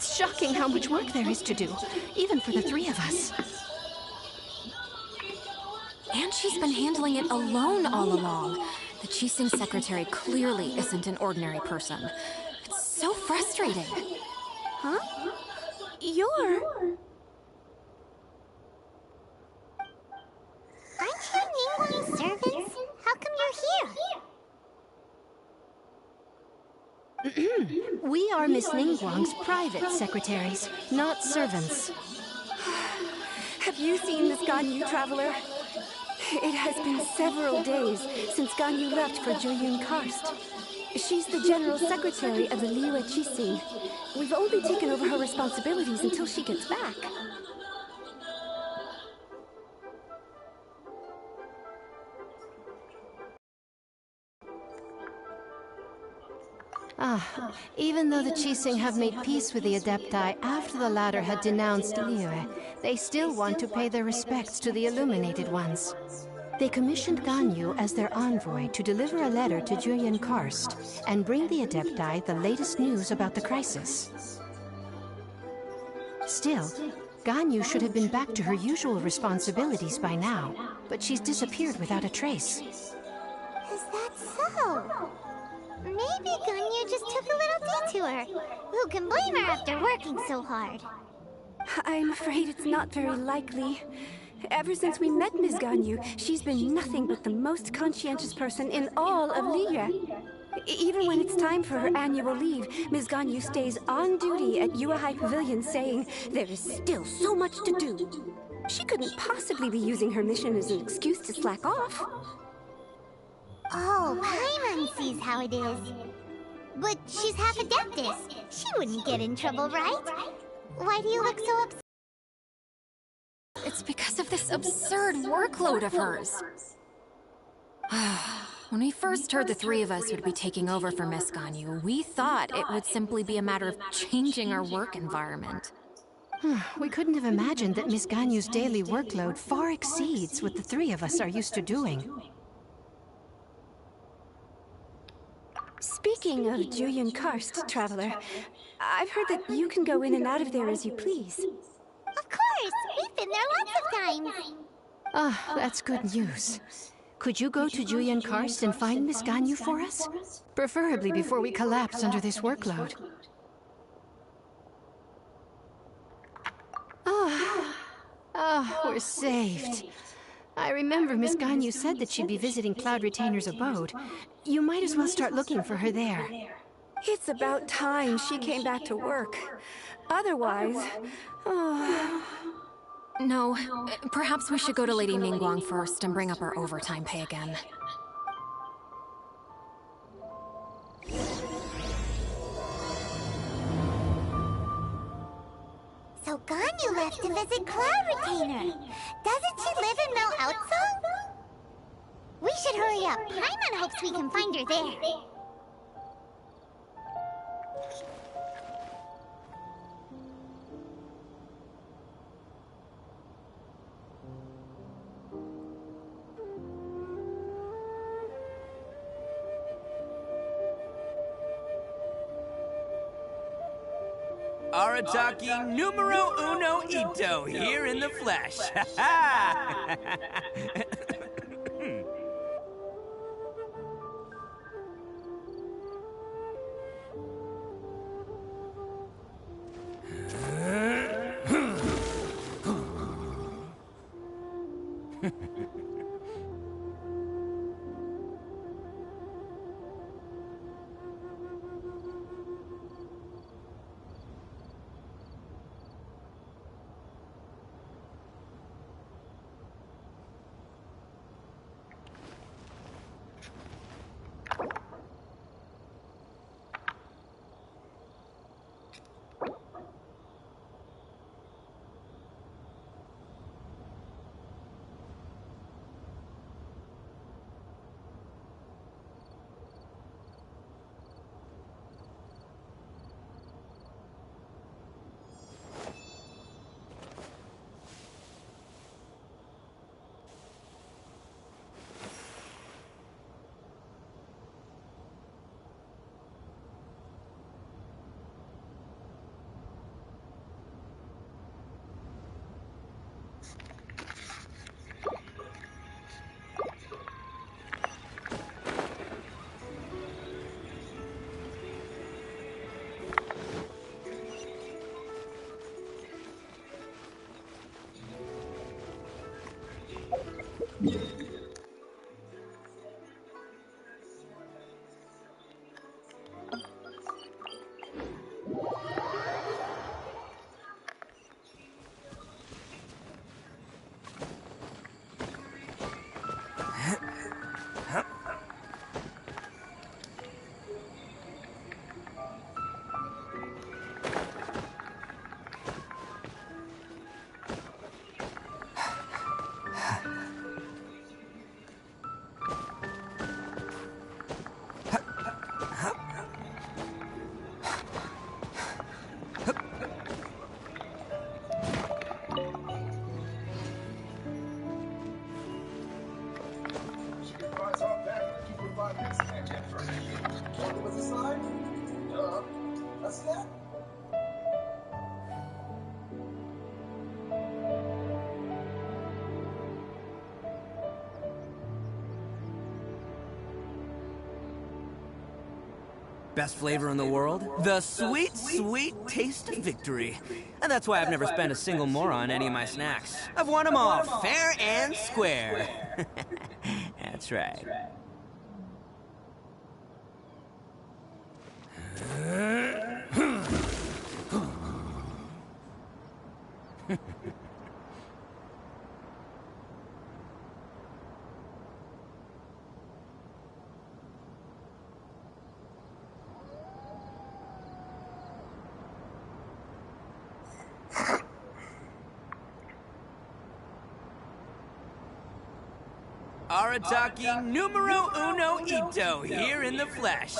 It's shocking how much work there is to do, even for the three of us. And she's been handling it alone all along. The Qixing secretary clearly isn't an ordinary person. It's so frustrating. Huh? You're... Aren't you Ningguang's servants? How come you're here? We are Miss Ningguang's private secretaries, not servants. Have you seen this Ganyu traveler? It has been several days since Ganyu left for Jueyun Karst. She's the general secretary of the Liyue Qixing. We've only taken over her responsibilities until she gets back. Even though the Qixing have made peace with the Adepti after the latter had denounced Liyue, they still want to pay their respects to the Illuminated Ones. They commissioned Ganyu as their envoy to deliver a letter to Jueyun Karst and bring the Adepti the latest news about the crisis. Still, Ganyu should have been back to her usual responsibilities by now, but she's disappeared without a trace. Is that so? Maybe Ganyu just took a little detour. Who can blame her after working so hard? I'm afraid it's not very likely. Ever since we met Ms. Ganyu, she's been nothing but the most conscientious person in all of Liyue. Even when it's time for her annual leave, Ms. Ganyu stays on duty at Yuehai Pavilion saying there is still so much to do. She couldn't possibly be using her mission as an excuse to slack off. Oh, Paimon sees how it is. But she's half Adeptus. She wouldn't get in trouble, right? Why do you look so upset? It's because of this absurd workload of hers. When we first heard the three of us would be taking over for Miss Ganyu, we thought it would simply be a matter of changing our work environment. We couldn't have imagined that Miss Ganyu's daily workload far exceeds what the three of us are used to doing. Speaking of Jueyun Karst, Traveler, I've heard that you can go in and out of there as you please. Of course! We've been there lots of times! That's good news. Could you go to Jueyun Karst and find Miss Ganyu for us? Preferably before we collapse under this workload. We're saved. I remember Miss Ganyu said that she'd be visiting Cloud Retainer's abode. You might as well start looking for her there. It's about time she came back to work. Otherwise... No, perhaps we should go to Lady Ningguang first and bring up our overtime pay again. So Ganyu left to visit Cloud Retainer. Doesn't she live in Mel Outsong? We should hurry up. Paimon hopes we can find her there. Arataki numero uno ito here in the flesh. Ha ha! Best flavor in the world? The sweet, sweet taste of victory. And that's why I've never spent a single more on any of my snacks. I've won them all, fair and square. That's right. Arataki numero uno ito here in the flesh.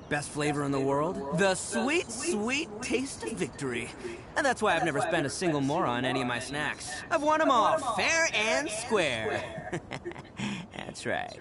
Best flavor in the world? The sweet, sweet taste of victory. And that's why I've never spent a single more on any of my snacks. I've won them all, fair and square. That's right.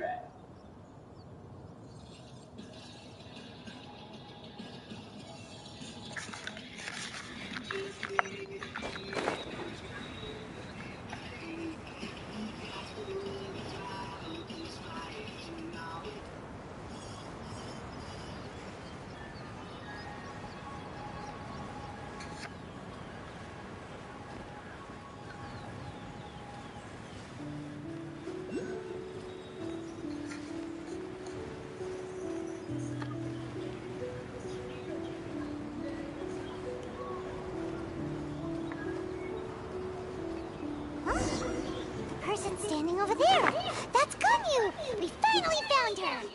Person standing over there. That's Ganyu. We finally found her.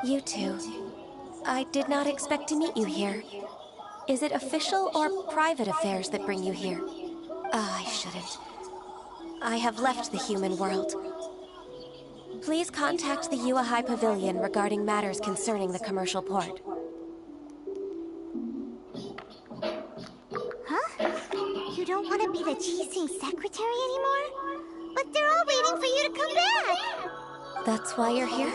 You two. I did not expect to meet you here. Is it official or private affairs that bring you here? I shouldn't. I have left the human world. Please contact the Yuehai Pavilion regarding matters concerning the commercial port. Huh? You don't want to be the Qixing secretary anymore? But they're all waiting for you to come back! That's why you're here?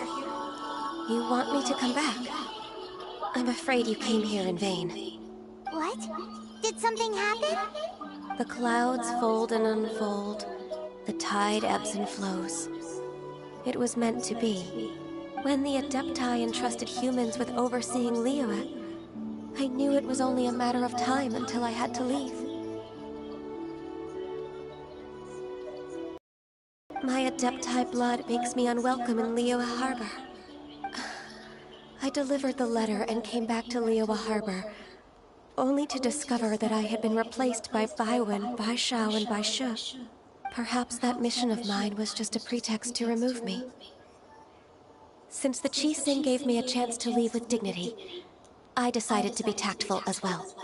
You want me to come back? I'm afraid you came here in vain. What? Did something happen? The clouds fold and unfold. The tide ebbs and flows. It was meant to be. When the Adepti entrusted humans with overseeing Liyue, I knew it was only a matter of time until I had to leave. My Adepti blood makes me unwelcome in Liyue Harbor. I delivered the letter and came back to Liyue Harbor, only to discover that I had been replaced by Baiwen, Baishao, and Baishu. Perhaps that mission of mine was just a pretext to remove me. Since the Qixing gave me a chance to leave with dignity, I decided to be tactful as well.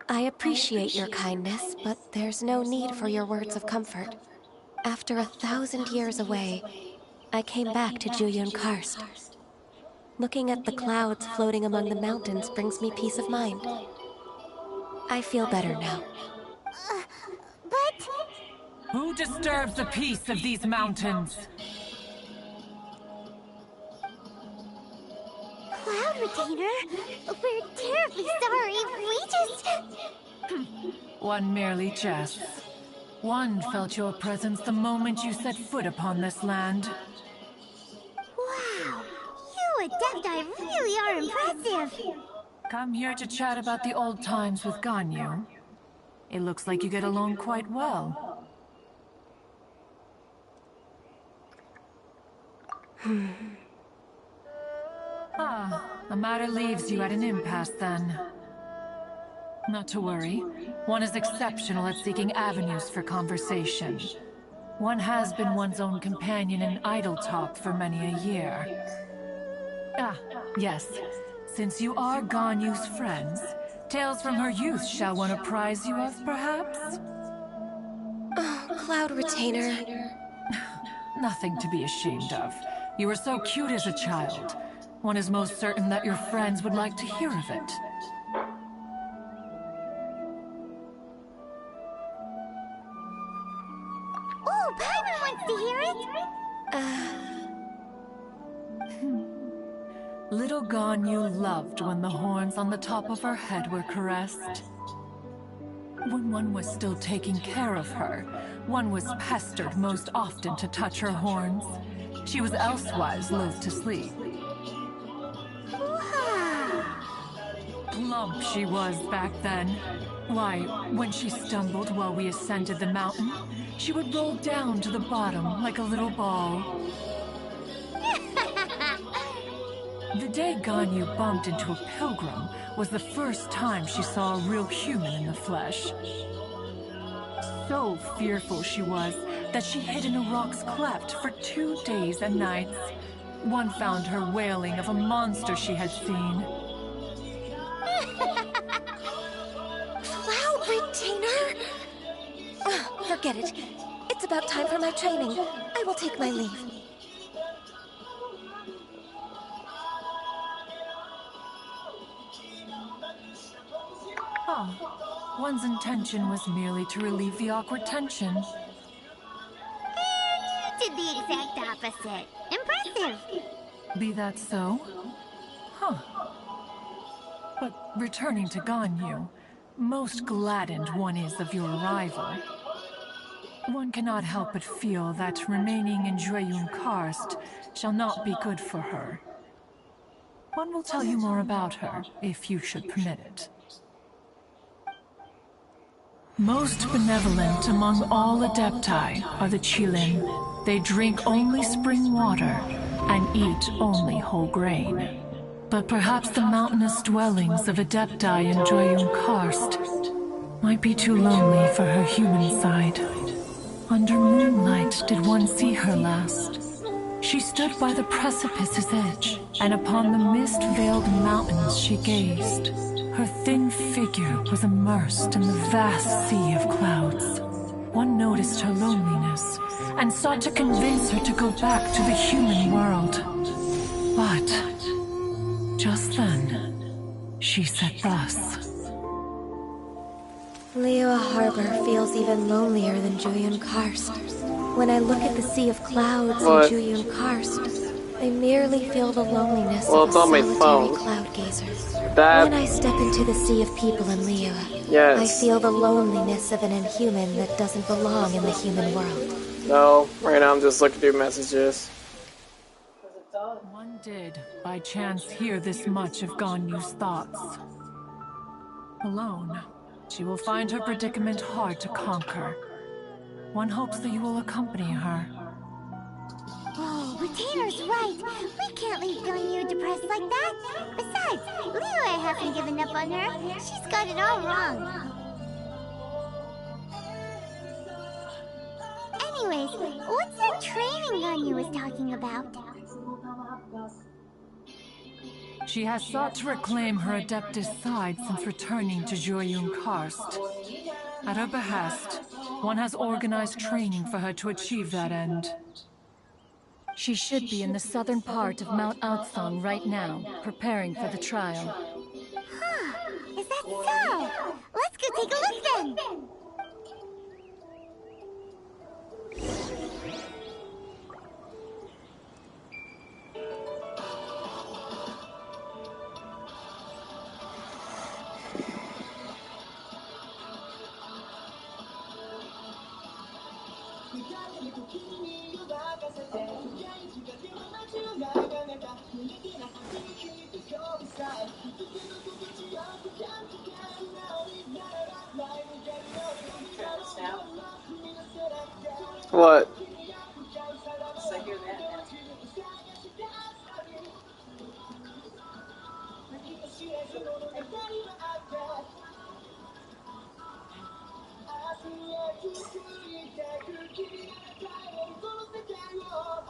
I appreciate your kindness, but there's no need for your words of comfort. After 1,000 years away, I came back to Juyun Karst. Looking at the clouds floating among the mountains brings me peace of mind. I feel better now. But... Who disturbs the peace of these mountains? Cloud Retainer, we're terribly sorry. We just... One merely jests. One felt your presence the moment you set foot upon this land. Wow, you Adepti really are impressive. Come here to chat about the old times with Ganyu. It looks like you get along quite well. The matter leaves you at an impasse then. Not to worry. One is exceptional at seeking avenues for conversation. One has been one's own companion in idle talk for many a year. Yes. Since you are Ganyu's friends, tales from her youth shall one apprise you of, perhaps? Oh, Cloud Retainer. Nothing to be ashamed of. You were so cute as a child. One is most certain that your friends would like to hear of it. Oh, Paimon wants to hear it! Little Ganyu loved when the horns on the top of her head were caressed. When one was still taking care of her, one was pestered most often to touch her horns. She was elsewise loath to sleep. Plump she was back then. Why, when she stumbled while we ascended the mountain, she would roll down to the bottom like a little ball. The day Ganyu bumped into a pilgrim was the first time she saw a real human in the flesh. So fearful she was that she hid in a rock's cleft for 2 days and nights. One found her wailing of a monster she had seen. Cloud Retainer? Forget it. It's about time for my training. I will take my leave. One's intention was merely to relieve the awkward tension. And you did the exact opposite. Impressive! Be that so? But returning to Ganyu, most gladdened one is of your arrival. One cannot help but feel that remaining in Juyun Karst shall not be good for her. One will tell you more about her, if you should permit it. Most benevolent among all Adepti are the Qilin. They drink only spring water and eat only whole grain. But perhaps the mountainous dwellings of Adepti in Juyun Karst might be too lonely for her human side. Under moonlight did one see her last. She stood by the precipice's edge, and upon the mist-veiled mountains she gazed. Her thin figure was immersed in the vast sea of clouds. One noticed her loneliness, and sought to convince her to go back to the human world. But just then, she said thus. Liyue Harbor feels even lonelier than Juyun Karst. When I look at the sea of clouds in Juyun Karst, I merely feel the loneliness of a solitary cloud gazer. When I step into the sea of people in Liyue, I feel the loneliness of an inhuman that doesn't belong in the human world. No, right now I'm just looking through messages. One did, by chance, hear this much of Ganyu's thoughts. Alone, she will find her predicament hard to conquer. One hopes that you will accompany her. Oh, Retainer's right. We can't leave Ganyu depressed like that. Besides, Liyue hasn't given up on her. She's got it all wrong. Anyways, what's that training Ganyu was talking about? She has sought to reclaim her Adeptus side since returning to Joyun Karst. At her behest, one has organized training for her to achieve that end. She should be in the southern part of Mount Aotsong right now, preparing for the trial. Huh, is that so? Let's go take a look then! What?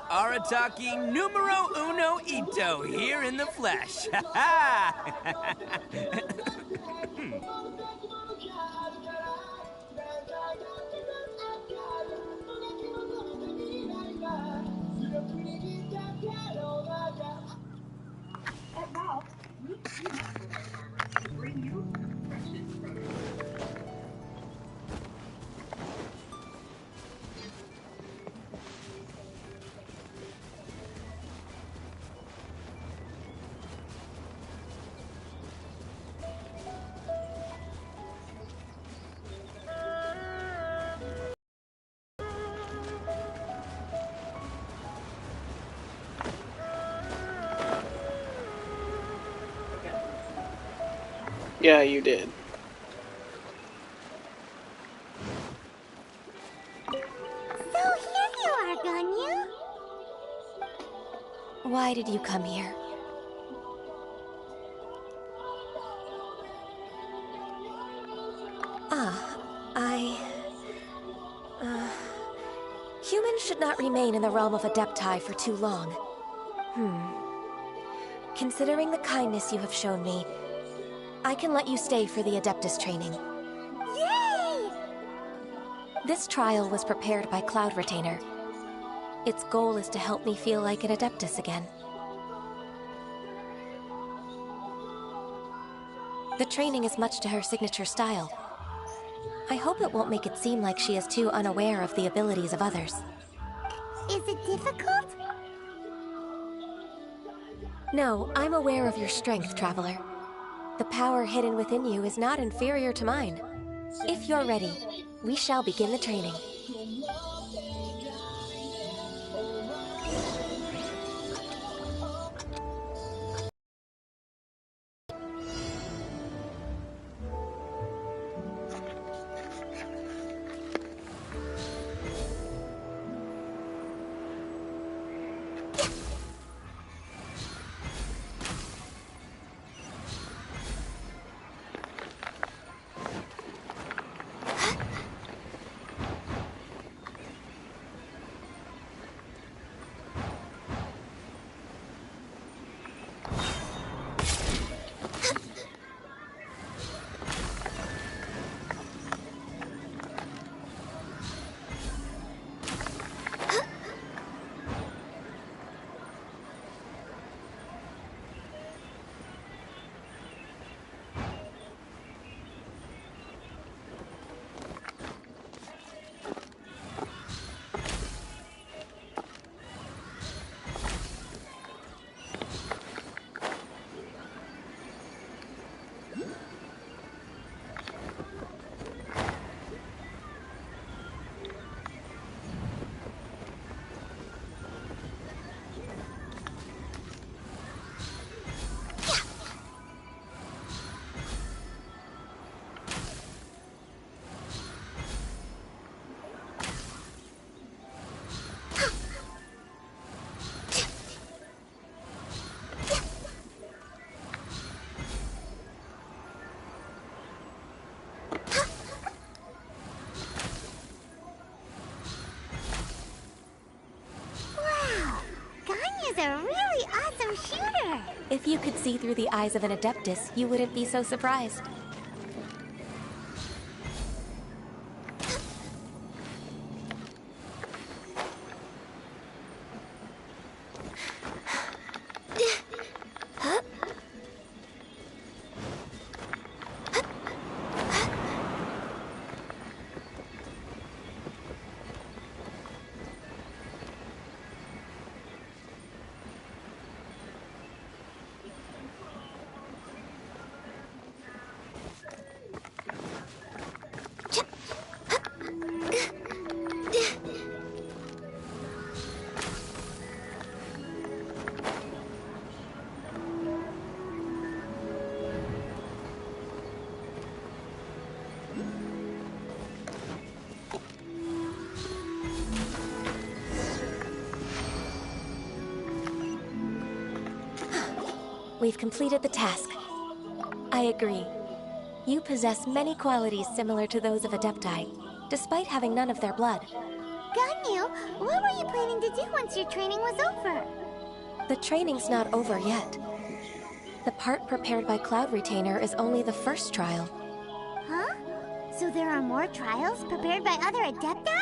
Arataki numero uno Ito here in the flesh. Ha ha! Yeah, you did. So here you are, Ganyu. Why did you come here? Humans should not remain in the realm of Adepti for too long. Considering the kindness you have shown me, I can let you stay for the Adeptus training. Yay! This trial was prepared by Cloud Retainer. Its goal is to help me feel like an Adeptus again. The training is much to her signature style. I hope it won't make it seem like she is too unaware of the abilities of others. Is it difficult? No, I'm aware of your strength, Traveler. The power hidden within you is not inferior to mine. If you're ready, we shall begin the training. If you could see through the eyes of an Adeptus, you wouldn't be so surprised. We've completed the task. I agree. You possess many qualities similar to those of Adepti, despite having none of their blood. Ganyu, what were you planning to do once your training was over? The training's not over yet. The part prepared by Cloud Retainer is only the first trial. Huh? So there are more trials prepared by other Adepti?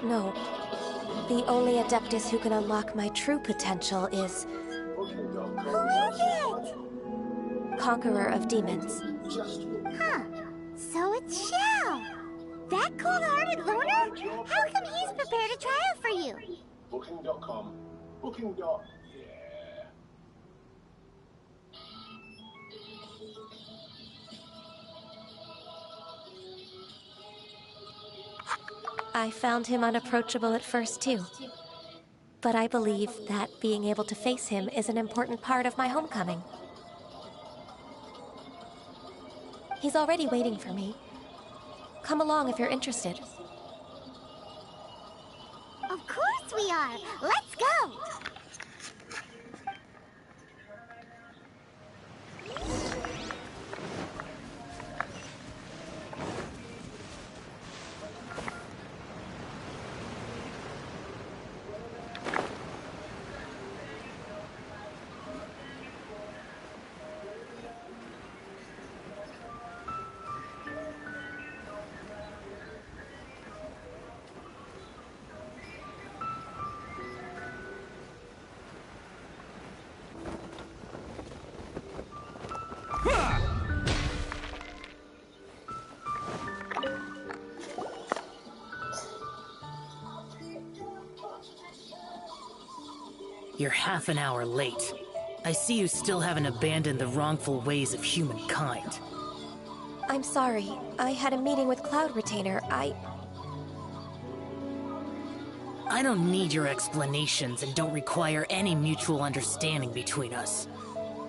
No. The only Adeptus who can unlock my true potential is... Who is it? Conqueror of Demons. Huh. So it's Shao. That cold-hearted loner? How come he's prepared a trial for you? Booking.com. Booking.yeah. I found him unapproachable at first, too. But I believe that being able to face him is an important part of my homecoming. He's already waiting for me. Come along if you're interested. Of course we are! Let's go! You're half an hour late. I see you still haven't abandoned the wrongful ways of humankind. I'm sorry. I had a meeting with Cloud Retainer. I don't need your explanations and don't require any mutual understanding between us.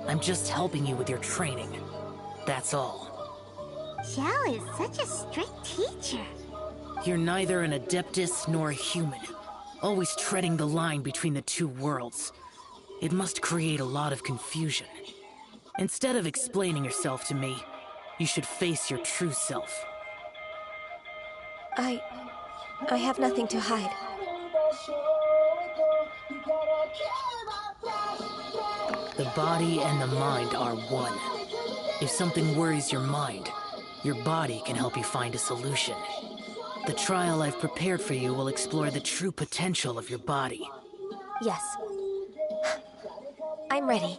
I'm just helping you with your training. That's all. Xiao is such a strict teacher. You're neither an Adeptus nor a human. Always treading the line between the two worlds. It must create a lot of confusion. Instead of explaining yourself to me, you should face your true self. I have nothing to hide. The body and the mind are one. If something worries your mind, your body can help you find a solution. The trial I've prepared for you will explore the true potential of your body. Yes. I'm ready.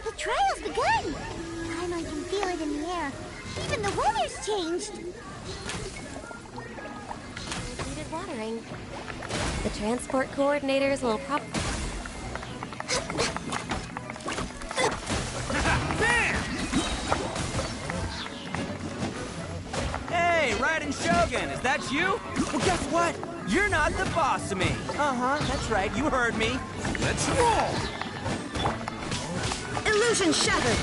The trial's begun! Paimon can feel it in the air. Even the weather's changed! Repeated watering. The transport coordinators will There! Is that you? Well, guess what? You're not the boss of me. Uh-huh, that's right. You heard me. Let's roll! Illusion shattered!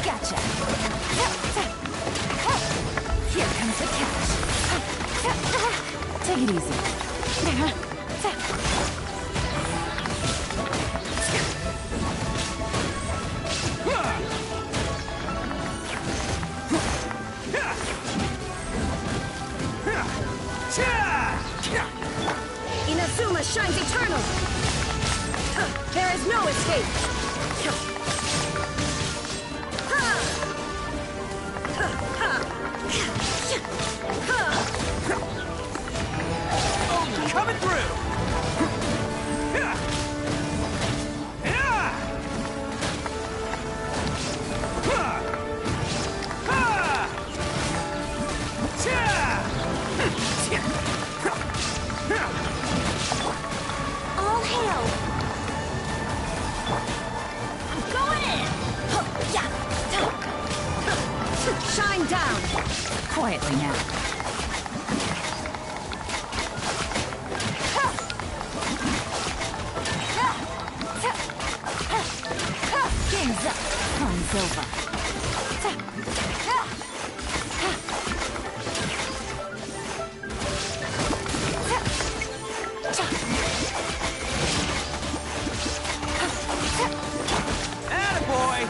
Gotcha. Here comes the catch. Take it easy. Inazuma shines eternal! There is no escape! Oh, coming through! All hail! I'm going in! Shine down! Quietly now. Game's up. Time's over. Attaboy!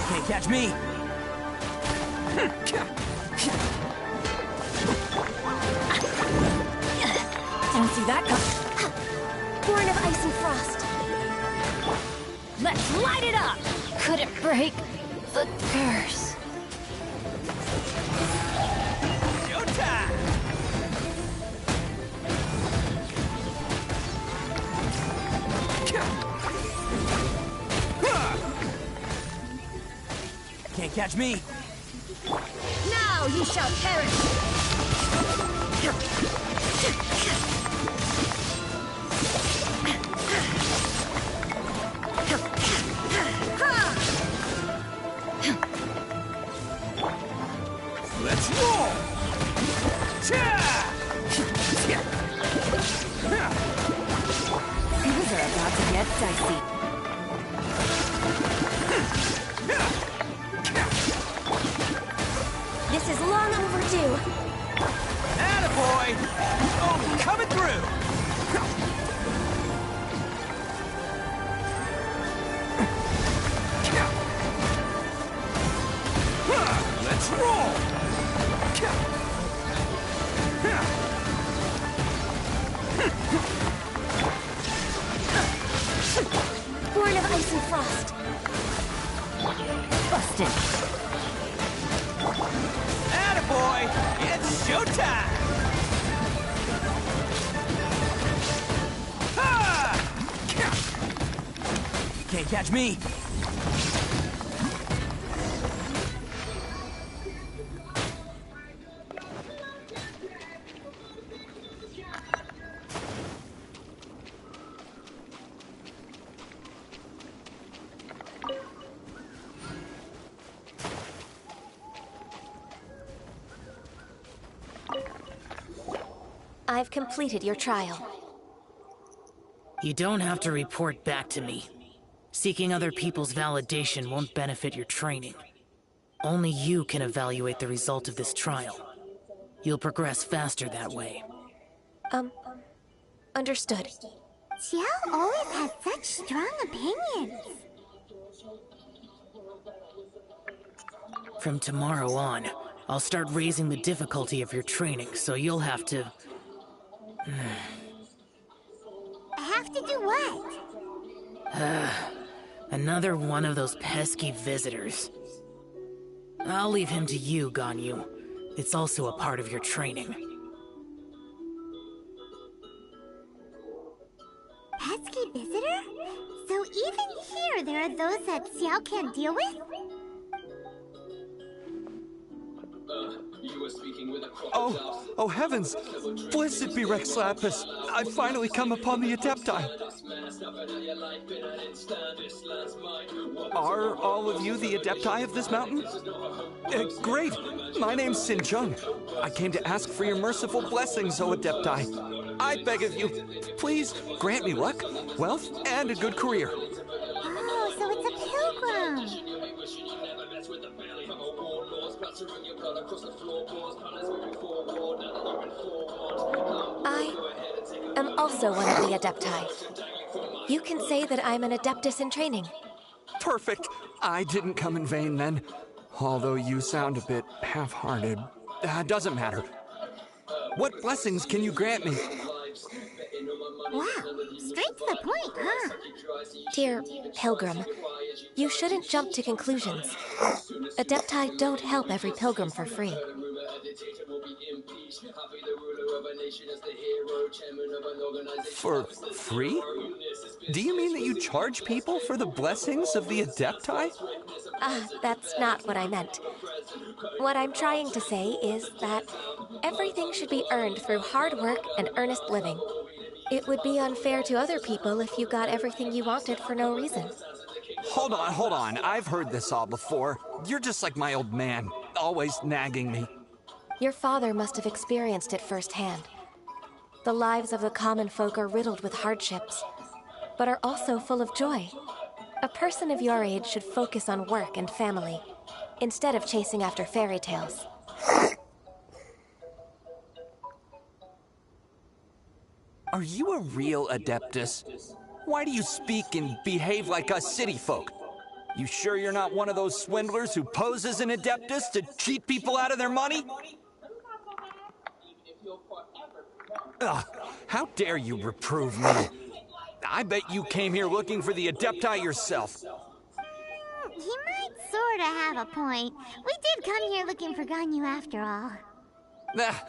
Can't catch me. Don't see that coming. Born of ice and frost. Let's light it up! Couldn't break the curse. Showtime! Can't catch me. Now you shall perish! Let's roll! Things are about to get dicey. This is long overdue. Attaboy! Oh, coming through! Let's roll! Born of ice and frost. Busted. Attaboy! It's showtime! Ha! Can't catch me. I've completed your trial. You don't have to report back to me. Seeking other people's validation won't benefit your training. Only you can evaluate the result of this trial. You'll progress faster that way. Understood. Xiao always has such strong opinions. From tomorrow on, I'll start raising the difficulty of your training, so you'll have to... Have to do what? Another one of those pesky visitors. I'll leave him to you, Ganyu. It's also a part of your training. Pesky visitor? So even here there are those that Xiao can't deal with? Oh heavens! Blessed be Rex Lapis! I've finally come upon the Adepti! Are all of you the Adepti of this mountain? Great! My name's Sin Chung. I came to ask for your merciful blessings, O Adepti. I beg of you, please grant me luck, wealth, and a good career. Oh, so it's a pilgrim. I am also one of the Adepti. You can say that I'm an Adeptus in training. Perfect. I didn't come in vain then. Although you sound a bit half-hearted. Doesn't matter. What blessings can you grant me? Wow, straight to the point, huh? Dear Pilgrim, you shouldn't jump to conclusions. Adepti don't help every pilgrim for free. For free? Do you mean that you charge people for the blessings of the Adepti? That's not what I meant. What I'm trying to say is that everything should be earned through hard work and earnest living. It would be unfair to other people if you got everything you wanted for no reason. Hold on. I've heard this all before. You're just like my old man, always nagging me. Your father must have experienced it firsthand. The lives of the common folk are riddled with hardships, but are also full of joy. A person of your age should focus on work and family, instead of chasing after fairy tales. Are you a real Adeptus? Why do you speak and behave like us city folk? You sure you're not one of those swindlers who pose as an Adeptus to cheat people out of their money? Ugh, how dare you reprove me? I bet you came here looking for the Adepti yourself. He might sorta have a point. We did come here looking for Ganyu after all.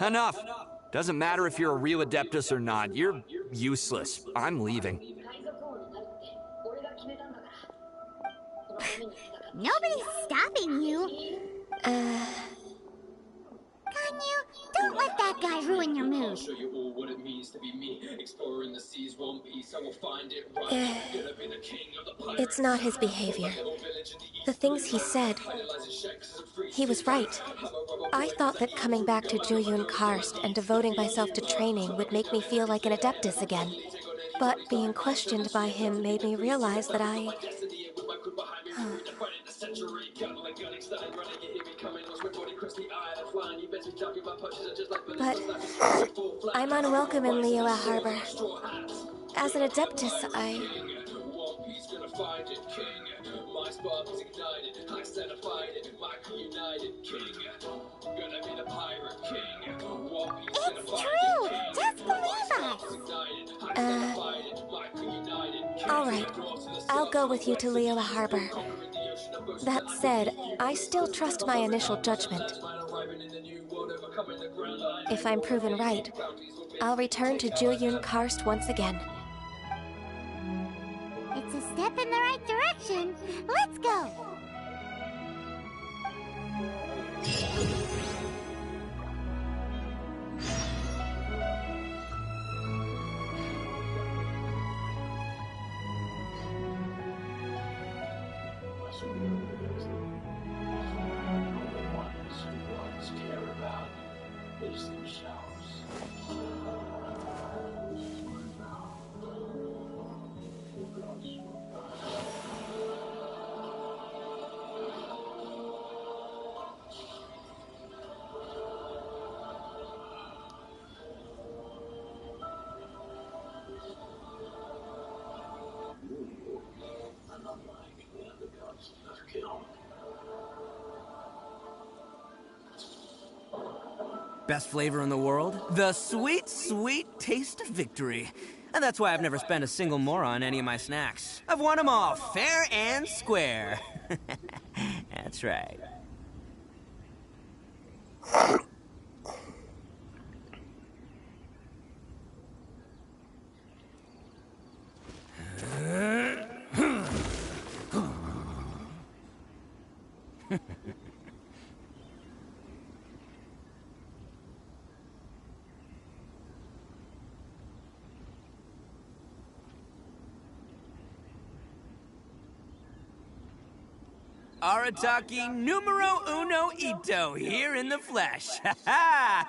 Enough. Doesn't matter if you're a real Adeptus or not. You're useless. I'm leaving. Nobody's stopping you. Ganyu, don't let that guy ruin your mood. It's not his behavior. The things he said, he was right. I thought that coming back to Jueyun Karst and devoting myself to training would make me feel like an Adeptus again. But being questioned by him made me realize that But I'm unwelcome in Liyue Harbor. As an Adeptus, It's true! Just believe us! All right. I'll go with you to Liyue Harbor. That said, I still trust my initial judgment. If I'm proven right, I'll return to Jueyun Karst once again. It's a step in the right direction. Let's go! Best flavor in the world? The sweet, sweet taste of victory. And that's why I've never spent a single more on any of my snacks. I've won them all, fair and square. That's right. Arataki numero uno ito here in the flesh. Ha ha!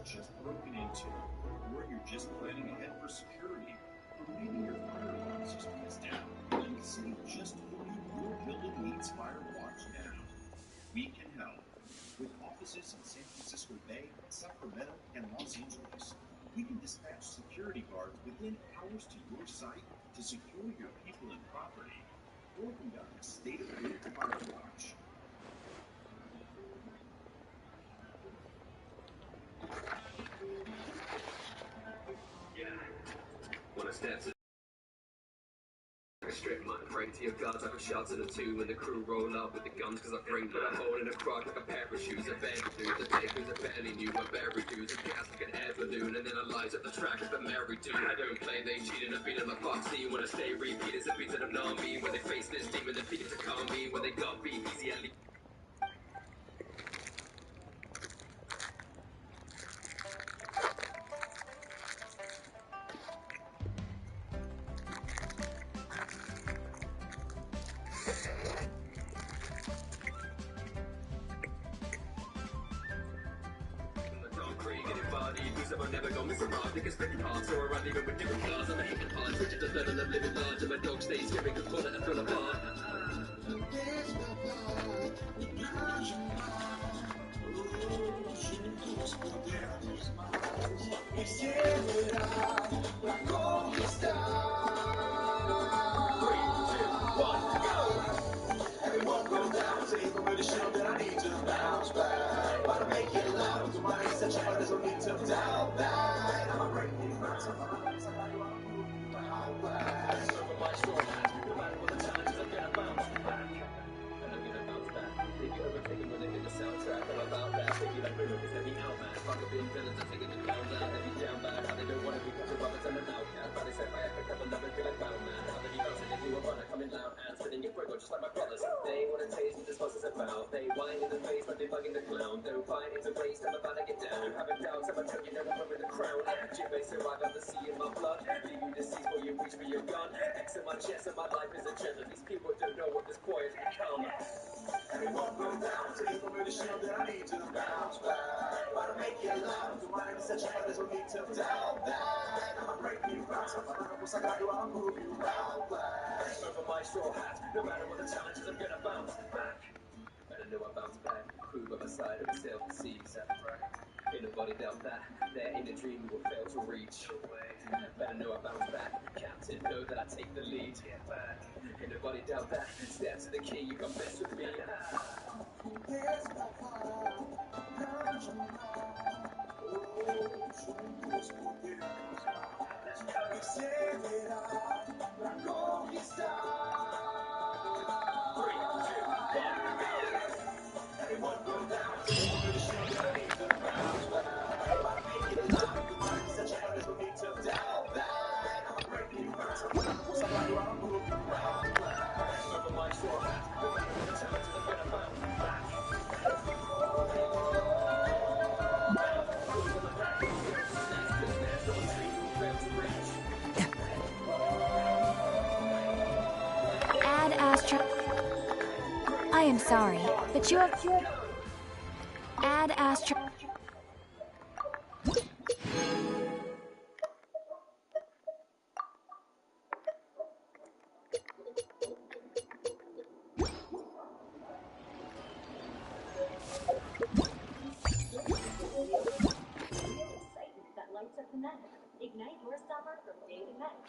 Just broken into, or you're just planning ahead for security, or maybe your fire alarm system is down. a city just for you. Your building needs fire watch now. We can help. With offices in San Francisco Bay, Sacramento, and Los Angeles, we can dispatch security guards within hours to your site to secure your people and property, or conduct a state-of-the-art fire watch. When I step to a strip mine, pray to your gods, I can shout to the two when the crew roll up with the guns, cause I bring them. I'm holding a crock like a pair of shoes, a bag of dudes, a takers, a barely knew, a berry dudes, a gas like an air balloon, and then I light up the track as the merry dude. I don't play, they cheating, I beat them like Foxy. When I stay repeat, it's a beat that I'm not me. When they face this demon, they beat it to calm me. When they got beat, easy and I'm never gonna miss a mark, they can split parts or around even with different cars. I'm a hitting hard, switch it to third and I'm living large, and my dog stays giving a call and fell apart. Everyone goes down, so even with a shield that I need to bounce back. But I make it loud, to my such a there's no need to doubt that. I'm a breaking bounce, I'm over my straw hat, no matter what the challenges, I'm gonna bounce back. And I'm gonna bounce back. They get overtaken when they hit the soundtrack. I'm about that, they be like Bruno, cause they be out mad. Fuck a being villains, I'm taking the clown down. They be down bad, how they don't wanna be cause of Roberts and an outcast. But they set my epic up and love it, feel like bound man. How they be bouncing into a runner, coming loud and spinning your fuego just like my brothers. They wanna taste what this fuss is about. They whine in the face like they bugging the clown. Don't fight, it's a waste, I'm about to get down. Having doubts, I'm a tell you never put with the crown. You may survive on the sea in my blood. Leave you deceased while you reach for your gun. X in my chest and my life is a gentleman. These people don't know what this boy has become. Everyone go down, so even with a shield that I need to bounce back. But I make it loud, to my such a there's no need to doubt that. I'ma break you bounce, I'm gonna once I got you, I'll move you out black. Over my straw hat, no matter what the challenges, I'm gonna bounce back. Better know I bounce back, crew by my side, of myself, see, right? Ain't nobody doubt that, there ain't a dream you will fail to reach. Better know I bounce back, captain, know that I take the lead. Ain't nobody doubt that, step to the key, you can mess with me. Everyone go down, with a shield that I need to bounce back. But make it loud, you mind such a there's no need to doubt that. I'ma break you bounce, once I got you, I'll move you out black. Over my straw hat, no matter what the challenges, I'm gonna bounce back. Who's on the back? Snatch to snatch, no one's dream will fail to reach. Ad Astra. I am sorry, but you have. Ad Astra. That lights up the night. Ignite your summer from day to night.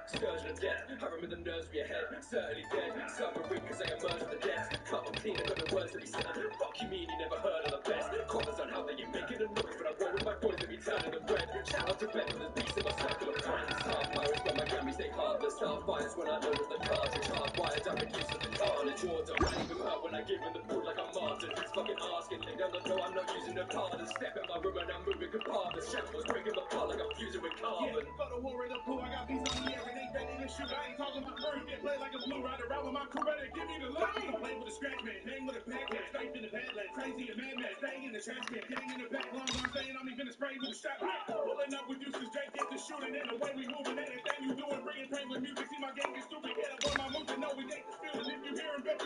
Scourge of death, I remember the nerves of your head, certainly dead. Suffering cause I emerged from the depths. Cut off clean, I got no words to be said. Fuck you mean you never heard of the best? Coppers on how they ain't making a noise, but I roll with my boys and be turning them red. Shout out to Ben for the beast in my circle of friends. Starfires when my Grammys they heartless. Starfires when I load the cartridge. Hardwired, I'm reduced to the carnage order. I even hurt when I give him the boot like I'm martyred. He's fucking asking, lay down the door, I'm not using the pardon. Step in my room and I'm moving compartments. Shambles breaking my part like I'm fusing with carbon. Got a war in the pool, I got beats on the air and they ready to shoot. I ain't talking about bird, get played like a blue rider around with my crew, better give me the loot. I'm playing with a scratch man, hang with a pack man, straight in the badland, crazy and mad man, staying in the trash can, getting in the back, long I'm saying I'm even a spray with a strap. Pulling up with you since Jake get the shooting and the way we moving, anything you doing, bringing pain with music, see my game get stupid, get up on my moves and know we take the spill, and if you hear him, bet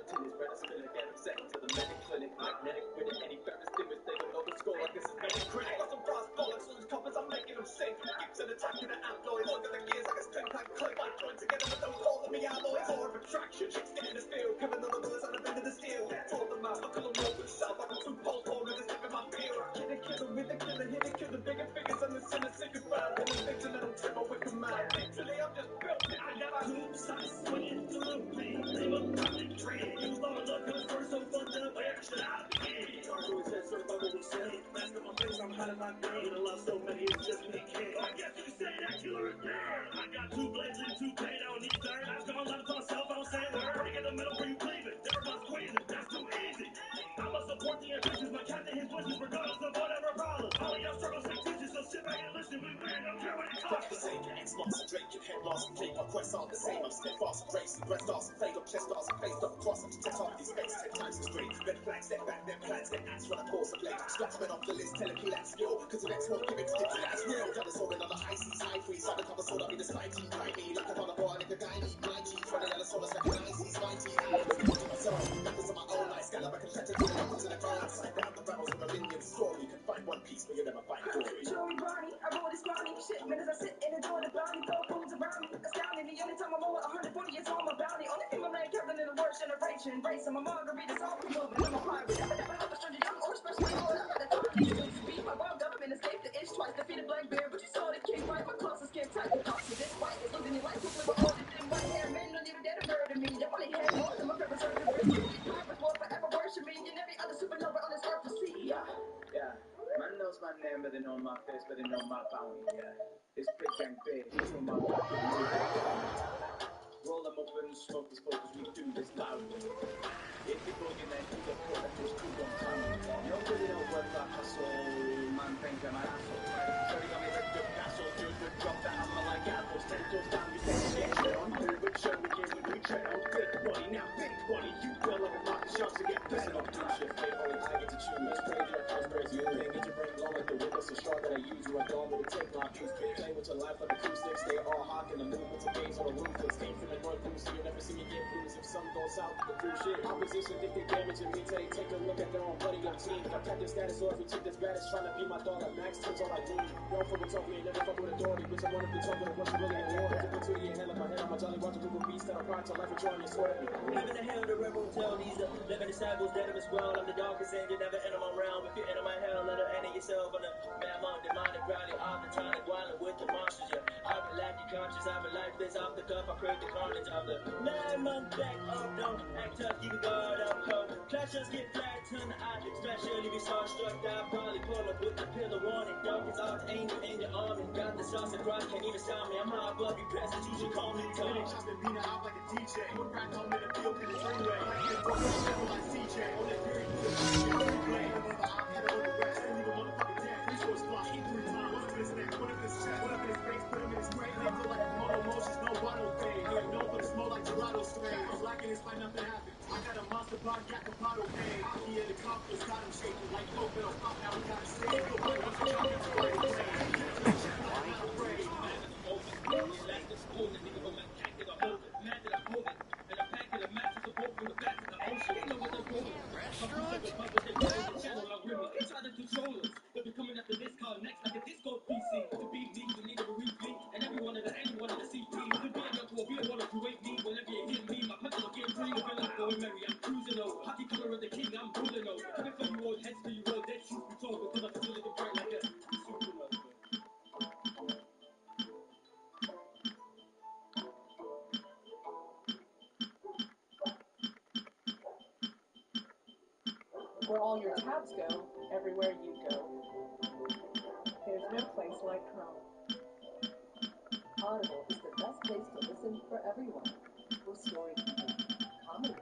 tennis, bread I spill it, get him second to the medic clinic. Magnetic with it, any Ferris Davis, they don't know the score like this is medic critic. I got some brass bollocks on his coppers, I'm making them sing. Keeps an attack in the alloys, look at the gears like a string type click. I join together but don't call me alloys. Law of attraction, skin in the steel, giving all the bullets on the bend of the steel. Told the mouse, look at them roll with south like a two pole pole with a tip in my peel. Hit a killer with a killer, hit a killer, bigger figures on the sinner, sick and bad. And the victim that'll trim my wicked man. Literally, I'm just built it. I got a two sides swinging through me. They look like tree. Use all the good first, so fuck the where should I begin? Talk to his head, certain by what we say. Last of my face, I'm hiding my name. And I lost so many, it's just me, kid. I guess you say that killer is dead. I got two blades and two paid, I don't need third. I've gone live to myself, I don't say a word. Break in the middle where you leave it. Never mind squeezing, that's too easy. I must support the ambitions, my captain, his wishes, regardless of whatever problems. All of y'all struggles take teachers, so sit back and listen. We win, don't care what it costs. The same X-Loss and Drake, and head loss and Jake. Our quests are the same. I'm steadfast and grace. Breast stars and played up, chest stars and placed up across. I'm to test off these fakes 10 times as great. Red flag, step back, then plans, then acts when I course of late. Scratch men off the list, tell him he lacks skill. Cause the next one, give it to him, that's real. Got us soaring on the high seas, high freeze. Undercover sold up in the sky team. Find me like another boy, like a guy need my cheese. Running out of sodas like an ice, he's my team. To myself, methods of my own life. Scale up a competitor to the numbers in the ground. Upside down, the rebels of a minion story. You can find one piece, but you'll never find glory. Show me Bonnie, I roll this Bonnie. Shit, man, as I sit and enjoy the bounty. Throw fools around me, astounding. The only time I'm over 140 is on my bounty. Only female named Kevin in the worst generation. Race, I'm a margarita, all we moving. I'm a pirate. Never help a stranger, young or especially old. I got a time to beat my bomb government, escaped the itch twice. Defeated Black Bear, but you saw the king right. My closest skin tight. The cost of this fight is losing your life. Quickly with all the thin white hair. Men don't even dare to murder me. They only had more than my favorite surgeon. Pirates will forever worship me. And every other supernova on this earth to see. Yeah. Man knows my name, but they know my face, but they know my bounty, yeah. It's big gang big, it's on my back, roll them up and smoke this focus, we do this loudly. If you boogie, then who the fuck that was too long time. Nobody don't work that hustle, man think I'm an asshole. Sorry, got me like the castle, dude, good drop that, I'm like apples, 10 toes down, you say, yeah, shit on you, but show me here when we tread on big body, now big body, you feel like a market shop to get fed on. Do shit, play only I get to choose, play direct house prayers, you can't get your brain blown like the witness, a straw that I use, you are gone with a take my fuse, play with your life like acoustics, they all hawk in the movements of games on the ruthless, came from the North Blue, so you'll never see me get blues, if some goes south, the cool shit, opposition think they damaging me, take a look at their own buddy, your team, got captain status, or if you took this baddest, trying to be my dog like Max, turns all I need, you don't fuck with talk, we ain't never fuck with authority, bitch, I want up to talk with it, what you really in war, if you put two to your head like my head, I'm a jolly watch a Google beast, that I'm proud to life, and drawing your sword at me. Heaven and hell, the rebel tell these living inside goes dead of his world. I'm the darkest angel, never enter my realm. If you enter my hell, let her enter yourself. On the man, monk, demonic, grinding, off the tonic, wilding with the monsters. Yeah, I've been lacking conscious, I've been lifeless, off the cuff. I create the carnage of the man, monk, back up, don't act tough, keep your guard up, cold. Clashes get flat, turn the eye, especially be starstruck. I probably pull up with the pillar warning. Darkest art, angel in your army. Got the sauce and rock, can't even stop me. I'm high above your presence, you should call me Tony. Chopping Bina out like a DJ. We're right home in the field in the freeway. I get broke on simple like CJ. On that period, you can replay. Head above the op, head above the rest. Don't leave a motherfucking dead. Resource block, eat 3 times. One up in his neck, one up in his chest, one up in his face, put him in his brain. They feel like mono motions, no bottle fade. Here, known for the smoke like gelato strain. I'm blacking this fight, nothing happens. I got a monster bot, got Capato pain. Aki in the compass, got him shaking like coke bells pop. Now we got him saved. Feel like once we drop him, it's burning flame. Just no check, like I'm not afraid. Where all your tabs go, everywhere you go. There's no place like Chrome. Audible is the best place to listen for everyone. For storykeeping, comedy,